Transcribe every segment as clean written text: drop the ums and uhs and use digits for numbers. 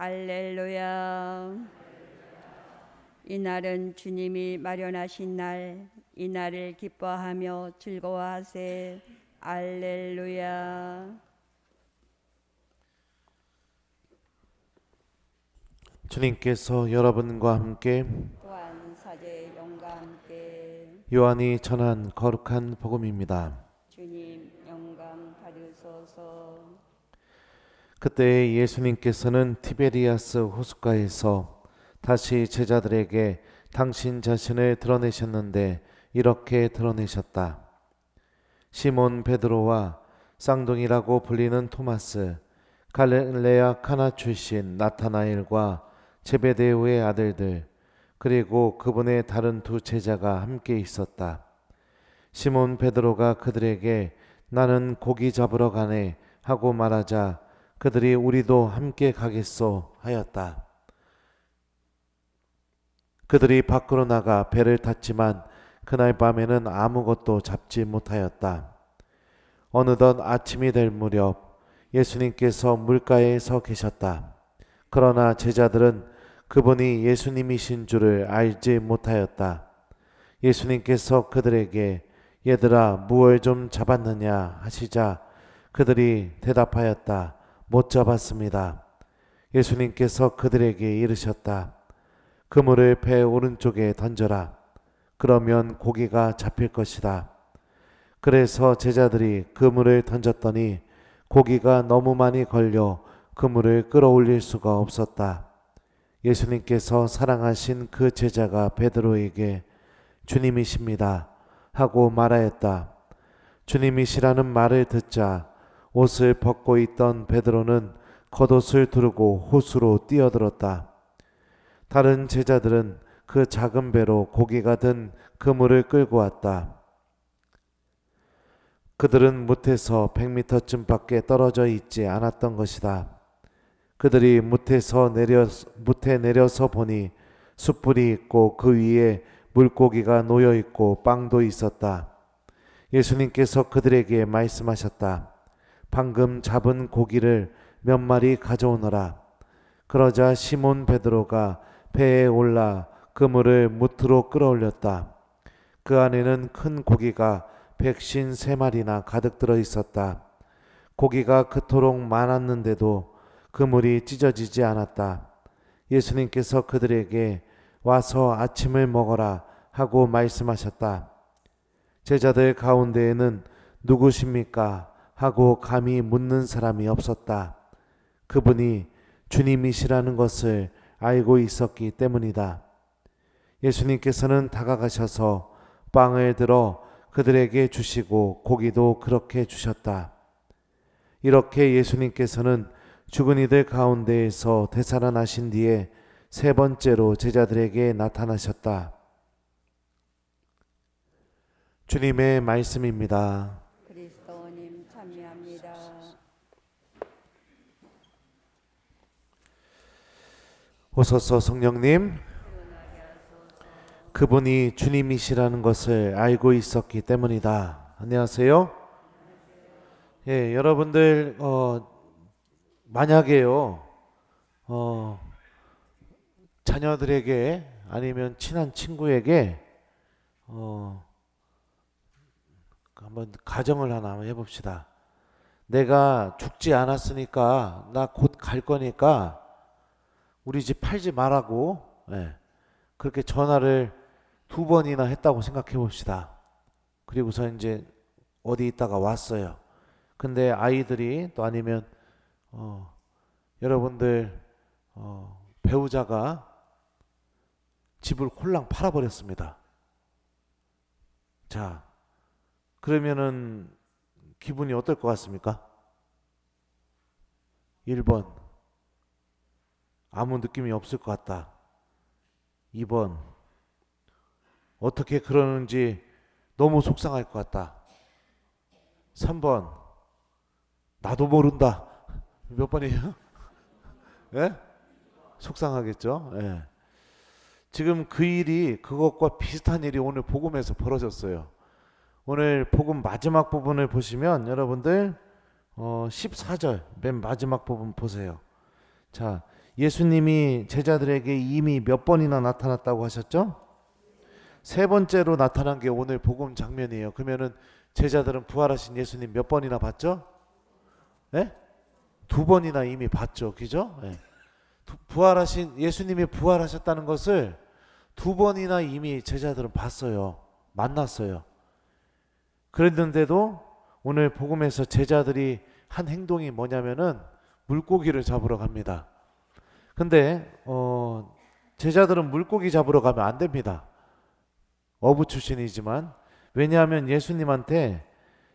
알렐루야. 이날은 주님이 마련하신 날, 이날을 기뻐하며 즐거워하세. 알렐루야. 주님께서 여러분과 함께 또한 사제의 영과 함께 요한이 전한 거룩한 복음입니다. 주님 영광 받으소서. 그때 예수님께서는 티베리아스 호숫가에서 다시 제자들에게 당신 자신을 드러내셨는데 이렇게 드러내셨다. 시몬 베드로와 쌍둥이라고 불리는 토마스, 갈릴레아 카나 출신 나타나엘과 제베데오의 아들들, 그리고 그분의 다른 두 제자가 함께 있었다. 시몬 베드로가 그들에게 나는 고기 잡으러 가네 하고 말하자 그들이 우리도 함께 가겠소 하였다. 그들이 밖으로 나가 배를 탔지만 그날 밤에는 아무것도 잡지 못하였다. 어느덧 아침이 될 무렵 예수님께서 물가에 서 계셨다. 그러나 제자들은 그분이 예수님이신 줄을 알지 못하였다. 예수님께서 그들에게 얘들아 무얼 좀 잡았느냐 하시자 그들이 대답하였다. 못 잡았습니다. 예수님께서 그들에게 이르셨다. 그물을 배 오른쪽에 던져라. 그러면 고기가 잡힐 것이다. 그래서 제자들이 그물을 던졌더니 고기가 너무 많이 걸려 그물을 끌어올릴 수가 없었다. 예수님께서 사랑하신 그 제자가 베드로에게 주님이십니다 하고 말하였다. 주님이시라는 말을 듣자 옷을 벗고 있던 베드로는 겉옷을 두르고 호수로 뛰어들었다. 다른 제자들은 그 작은 배로 고기가 든 그물을 끌고 왔다. 그들은 못에서 100m쯤 밖에 떨어져 있지 않았던 것이다. 그들이 못에 내려서 보니 숯불이 있고 그 위에 물고기가 놓여 있고 빵도 있었다. 예수님께서 그들에게 말씀하셨다. 방금 잡은 고기를 몇 마리 가져오너라. 그러자 시몬 베드로가 배에 올라 그물을 무트로 끌어올렸다. 그 안에는 큰 고기가 153마리나 가득 들어 있었다. 고기가 그토록 많았는데도 그물이 찢어지지 않았다. 예수님께서 그들에게 와서 아침을 먹어라 하고 말씀하셨다. 제자들 가운데에는 누구십니까? 하고 감히 묻는 사람이 없었다. 그분이 주님이시라는 것을 알고 있었기 때문이다. 예수님께서는 다가가셔서 빵을 들어 그들에게 주시고 고기도 그렇게 주셨다. 이렇게 예수님께서는 죽은 이들 가운데에서 되살아나신 뒤에 세 번째로 제자들에게 나타나셨다. 주님의 말씀입니다. 그리스도님 찬미합니다. 오소서 성령님, 그분이 주님이시라는 것을 알고 있었기 때문이다. 안녕하세요. 예, 여러분들 만약에요 자녀들에게 아니면 친한 친구에게 한번 가정을 하나 한번 해봅시다. 내가 죽지 않았으니까 나 곧 갈 거니까 우리 집 팔지 말라고, 예, 그렇게 전화를 2번이나 했다고 생각해 봅시다. 그리고서 이제 어디 있다가 왔어요. 근데 아이들이 또 아니면 여러분들 배우자가 집을 홀랑 팔아버렸습니다. 자, 그러면은 기분이 어떨 것 같습니까? 1번 아무 느낌이 없을 것 같다. 2번 어떻게 그러는지 너무 속상할 것 같다. 3번 나도 모른다. 몇 번이에요? 예? 속상하겠죠? 예. 지금 그 일이 그것과 비슷한 일이 오늘 복음에서 벌어졌어요. 오늘 복음 마지막 부분을 보시면 여러분들 14절 맨 마지막 부분 보세요. 자, 예수님이 제자들에게 이미 몇 번이나 나타났다고 하셨죠? 세 번째로 나타난 게 오늘 복음 장면이에요. 그러면은 제자들은 부활하신 예수님 몇 번이나 봤죠? 네? 두 번이나 이미 봤죠. 그죠? 네. 부활하신 예수님이 부활하셨다는 것을 두 번이나 이미 제자들은 봤어요. 만났어요. 그랬는데도 오늘 복음에서 제자들이 한 행동이 뭐냐면은 물고기를 잡으러 갑니다. 근데 제자들은 물고기 잡으러 가면 안 됩니다. 어부 출신이지만, 왜냐하면 예수님한테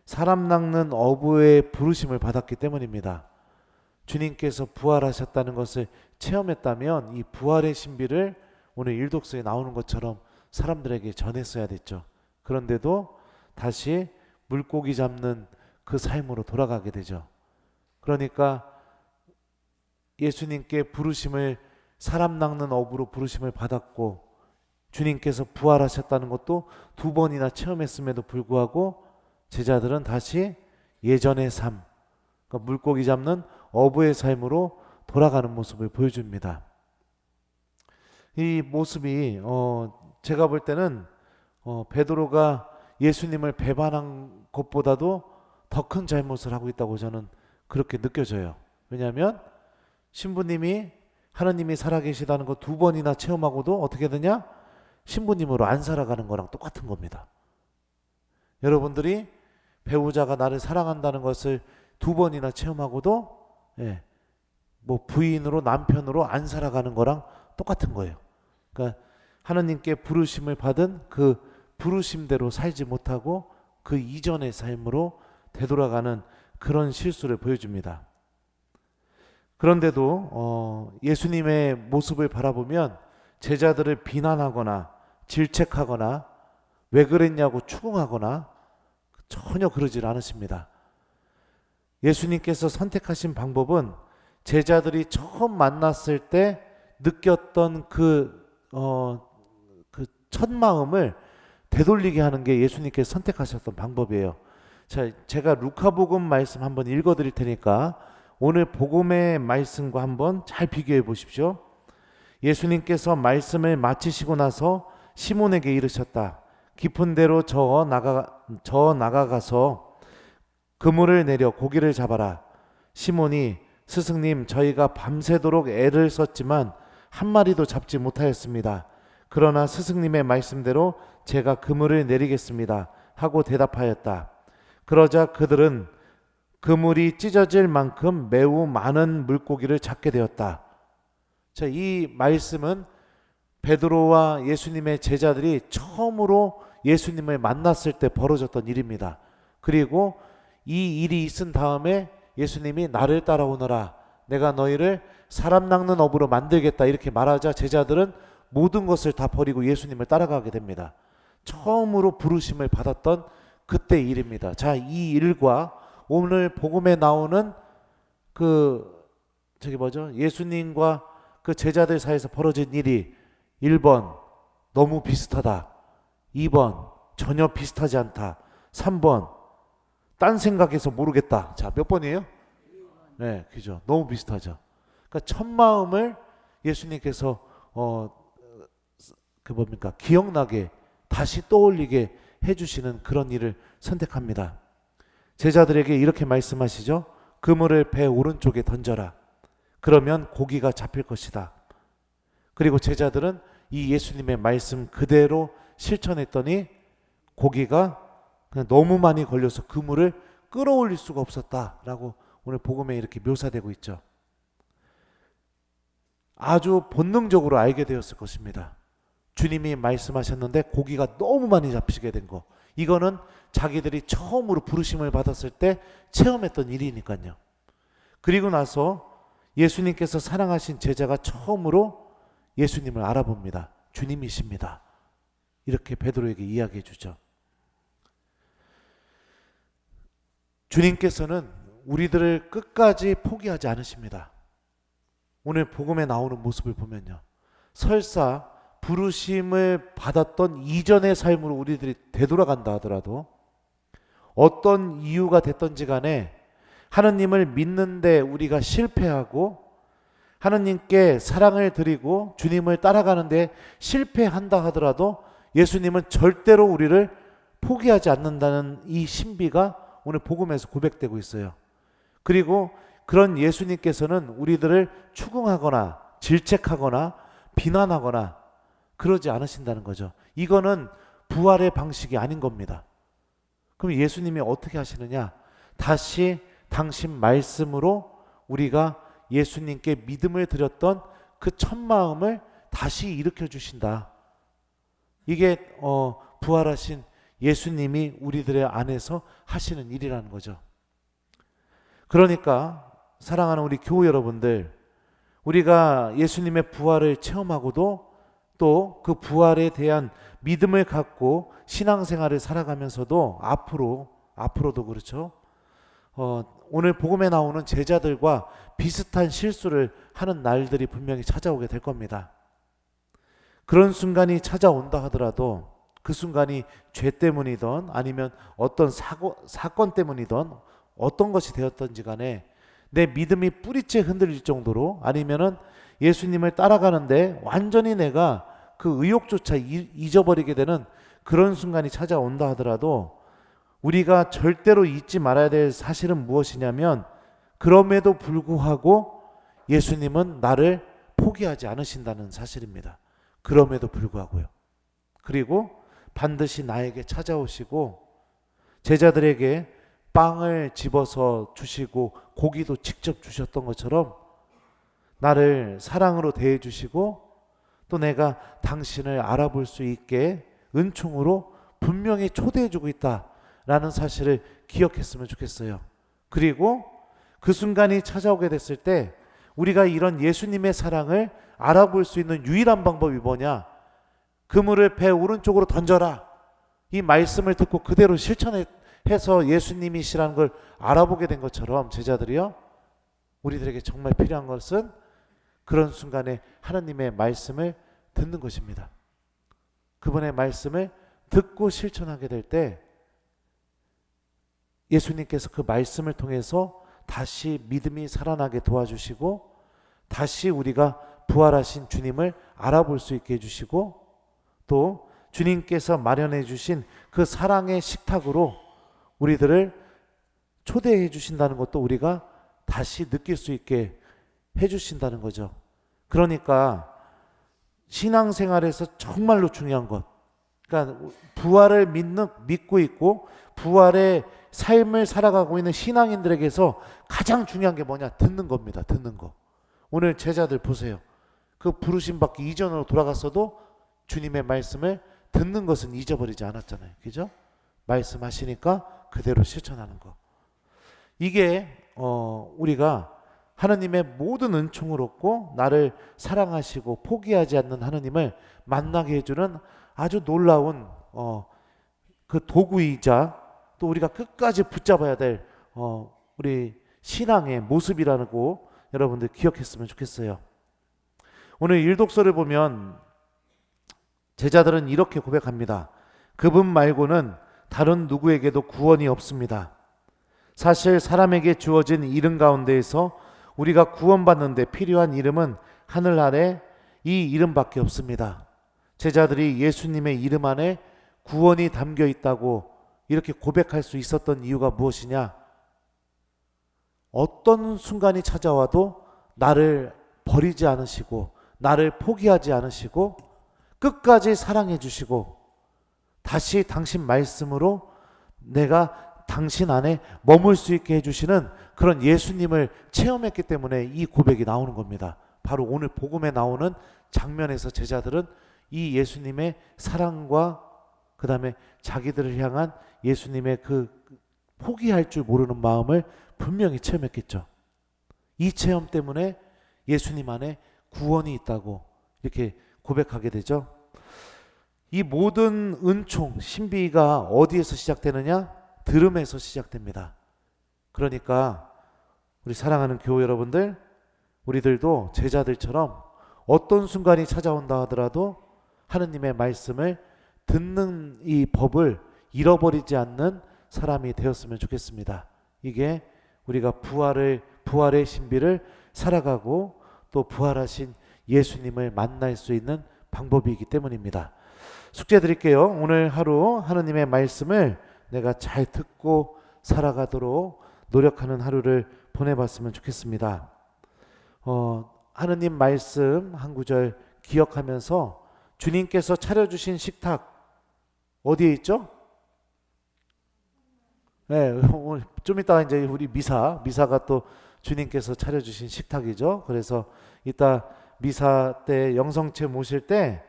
사람 낚는 어부의 부르심을 받았기 때문입니다. 주님께서 부활하셨다는 것을 체험했다면 이 부활의 신비를 오늘 일독서에 나오는 것처럼 사람들에게 전했어야 됐죠. 그런데도 다시 물고기 잡는 그 삶으로 돌아가게 되죠. 그러니까 예수님께 부르심을, 사람 낚는 어부로 부르심을 받았고 주님께서 부활하셨다는 것도 두 번이나 체험했음에도 불구하고 제자들은 다시 예전의 삶, 그러니까 물고기 잡는 어부의 삶으로 돌아가는 모습을 보여줍니다. 이 모습이 제가 볼 때는 베드로가 예수님을 배반한 것보다도 더 큰 잘못을 하고 있다고 저는 그렇게 느껴져요. 왜냐하면 신부님이 하나님이 살아계시다는 거 두 번이나 체험하고도 어떻게 되냐? 신부님으로 안 살아가는 거랑 똑같은 겁니다. 여러분들이 배우자가 나를 사랑한다는 것을 두 번이나 체험하고도 뭐 부인으로, 남편으로 안 살아가는 거랑 똑같은 거예요. 그러니까 하나님께 부르심을 받은 그 부르심대로 살지 못하고 그 이전의 삶으로 되돌아가는 그런 실수를 보여줍니다. 그런데도 예수님의 모습을 바라보면 제자들을 비난하거나 질책하거나 왜 그랬냐고 추궁하거나 전혀 그러질 않으십니다. 예수님께서 선택하신 방법은 제자들이 처음 만났을 때 느꼈던 그 첫 마음을 되돌리게 하는 게 예수님께서 선택하셨던 방법이에요. 자, 제가 루카복음 말씀 한번 읽어드릴 테니까 오늘 복음의 말씀과 한번 잘 비교해 보십시오. 예수님께서 말씀을 마치시고 나서 시몬에게 이르셨다. 깊은 데로 저어 나가가서 그물을 내려 고기를 잡아라. 시몬이 스승님, 저희가 밤새도록 애를 썼지만 한 마리도 잡지 못하였습니다. 그러나 스승님의 말씀대로 제가 그물을 내리겠습니다 하고 대답하였다. 그러자 그들은 그물이 찢어질 만큼 매우 많은 물고기를 잡게 되었다. 자, 이 말씀은 베드로와 예수님의 제자들이 처음으로 예수님을 만났을 때 벌어졌던 일입니다. 그리고 이 일이 있은 다음에 예수님이 나를 따라오너라, 내가 너희를 사람 낚는 어부로 만들겠다 이렇게 말하자 제자들은 모든 것을 다 버리고 예수님을 따라가게 됩니다. 처음으로 부르심을 받았던 그때 일입니다. 자, 이 일과 오늘 복음에 나오는 예수님과 그 제자들 사이에서 벌어진 일이 1번 너무 비슷하다, 2번 전혀 비슷하지 않다, 3번 딴 생각해서 모르겠다. 자, 몇 번이에요? 네, 그죠. 너무 비슷하죠. 그러니까 첫 마음을 예수님께서 기억나게 다시 떠올리게 해주시는 그런 일을 선택합니다. 제자들에게 이렇게 말씀하시죠. 그물을 배 오른쪽에 던져라. 그러면 고기가 잡힐 것이다. 그리고 제자들은 이 예수님의 말씀 그대로 실천했더니 고기가 그냥 너무 많이 걸려서 그물을 끌어올릴 수가 없었다라고 오늘 복음에 이렇게 묘사되고 있죠. 아주 본능적으로 알게 되었을 것입니다. 주님이 말씀하셨는데 고기가 너무 많이 잡히게 된 거, 이거는 자기들이 처음으로 부르심을 받았을 때 체험했던 일이니까요. 그리고 나서 예수님께서 사랑하신 제자가 처음으로 예수님을 알아봅니다. 주님이십니다. 이렇게 베드로에게 이야기해 주죠. 주님께서는 우리들을 끝까지 포기하지 않으십니다. 오늘 복음에 나오는 모습을 보면요, 설사 부르심을 받았던 이전의 삶으로 우리들이 되돌아간다 하더라도 어떤 이유가 됐던지 간에 하나님을 믿는데 우리가 실패하고 하느님께 사랑을 드리고 주님을 따라가는데 실패한다 하더라도 예수님은 절대로 우리를 포기하지 않는다는 이 신비가 오늘 복음에서 고백되고 있어요. 그리고 그런 예수님께서는 우리들을 추궁하거나 질책하거나 비난하거나 그러지 않으신다는 거죠. 이거는 부활의 방식이 아닌 겁니다. 그럼 예수님이 어떻게 하시느냐? 다시 당신 말씀으로 우리가 예수님께 믿음을 드렸던 그 첫 마음을 다시 일으켜 주신다. 이게 부활하신 예수님이 우리들의 안에서 하시는 일이라는 거죠. 그러니까 사랑하는 우리 교우 여러분들, 우리가 예수님의 부활을 체험하고도 또 그 부활에 대한 믿음을 갖고 신앙생활을 살아가면서도 앞으로도 그렇죠. 오늘 복음에 나오는 제자들과 비슷한 실수를 하는 날들이 분명히 찾아오게 될 겁니다. 그런 순간이 찾아온다 하더라도 그 순간이 죄 때문이든 아니면 어떤 사건 때문이든 어떤 것이 되었던지 간에 내 믿음이 뿌리째 흔들릴 정도로 아니면은 예수님을 따라가는데 완전히 내가 그 의욕조차 잊어버리게 되는 그런 순간이 찾아온다 하더라도 우리가 절대로 잊지 말아야 될 사실은 무엇이냐면 그럼에도 불구하고 예수님은 나를 포기하지 않으신다는 사실입니다. 그럼에도 불구하고요. 그리고 반드시 나에게 찾아오시고 제자들에게 빵을 집어서 주시고 고기도 직접 주셨던 것처럼 나를 사랑으로 대해 주시고 또 내가 당신을 알아볼 수 있게 은총으로 분명히 초대해 주고 있다라는 사실을 기억했으면 좋겠어요. 그리고 그 순간이 찾아오게 됐을 때 우리가 이런 예수님의 사랑을 알아볼 수 있는 유일한 방법이 뭐냐? 그물을 배 오른쪽으로 던져라. 이 말씀을 듣고 그대로 실천해서 예수님이시라는 걸 알아보게 된 것처럼 제자들이요, 우리들에게 정말 필요한 것은 그런 순간에 하나님의 말씀을 듣는 것입니다. 그분의 말씀을 듣고 실천하게 될 때 예수님께서 그 말씀을 통해서 다시 믿음이 살아나게 도와주시고 다시 우리가 부활하신 주님을 알아볼 수 있게 해주시고 또 주님께서 마련해 주신 그 사랑의 식탁으로 우리들을 초대해 주신다는 것도 우리가 다시 느낄 수 있게 해주신다는 거죠. 그러니까 신앙생활에서 정말로 중요한 것, 그러니까 부활을 믿고 있고 부활의 삶을 살아가고 있는 신앙인들에게서 가장 중요한 게 뭐냐? 듣는 겁니다. 듣는 거. 오늘 제자들 보세요. 그 부르심 받기 이전으로 돌아갔어도 주님의 말씀을 듣는 것은 잊어버리지 않았잖아요. 그죠? 말씀하시니까 그대로 실천하는 거. 이게 우리가 하나님의 모든 은총을 얻고 나를 사랑하시고 포기하지 않는 하나님을 만나게 해주는 아주 놀라운 그 도구이자 또 우리가 끝까지 붙잡아야 될 우리 신앙의 모습이라고 여러분들 기억했으면 좋겠어요. 오늘 일독서를 보면 제자들은 이렇게 고백합니다. 그분 말고는 다른 누구에게도 구원이 없습니다. 사실 사람에게 주어진 이름 가운데에서 우리가 구원받는 데 필요한 이름은 하늘 아래 이 이름밖에 없습니다. 제자들이 예수님의 이름 안에 구원이 담겨 있다고 이렇게 고백할 수 있었던 이유가 무엇이냐? 어떤 순간이 찾아와도 나를 버리지 않으시고 나를 포기하지 않으시고 끝까지 사랑해 주시고 다시 당신 말씀으로 내가 당신 안에 머물 수 있게 해주시는 그런 예수님을 체험했기 때문에 이 고백이 나오는 겁니다. 바로 오늘 복음에 나오는 장면에서 제자들은 이 예수님의 사랑과 그 다음에 자기들을 향한 예수님의 그 포기할 줄 모르는 마음을 분명히 체험했겠죠. 이 체험 때문에 예수님 안에 구원이 있다고 이렇게 고백하게 되죠. 이 모든 은총, 신비가 어디에서 시작되느냐? 들음에서 시작됩니다. 그러니까 우리 사랑하는 교우 여러분들, 우리들도 제자들처럼 어떤 순간이 찾아온다 하더라도 하느님의 말씀을 듣는 이 법을 잃어버리지 않는 사람이 되었으면 좋겠습니다. 이게 우리가 부활의 신비를 살아가고 또 부활하신 예수님을 만날 수 있는 방법이기 때문입니다. 숙제 드릴게요. 오늘 하루 하느님의 말씀을 내가 잘 듣고 살아가도록 노력하는 하루를 보내봤으면 좋겠습니다. 하느님 말씀 한 구절 기억하면서 주님께서 차려주신 식탁 어디에 있죠? 네, 좀 이따가 이제 우리 미사가 또 주님께서 차려주신 식탁이죠. 그래서 이따 미사 때 영성체 모실 때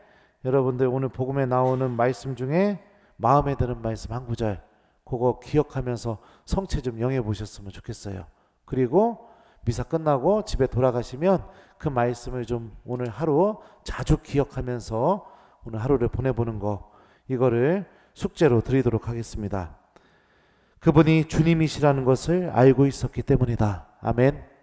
여러분들 오늘 복음에 나오는 말씀 중에 마음에 드는 말씀 한 구절 그거 기억하면서 성체 좀 영해 보셨으면 좋겠어요. 그리고 미사 끝나고 집에 돌아가시면 그 말씀을 좀 오늘 하루 자주 기억하면서 오늘 하루를 보내보는 거 이거를 숙제로 드리도록 하겠습니다. 그분이 주님이시라는 것을 알고 있었기 때문이다. 아멘.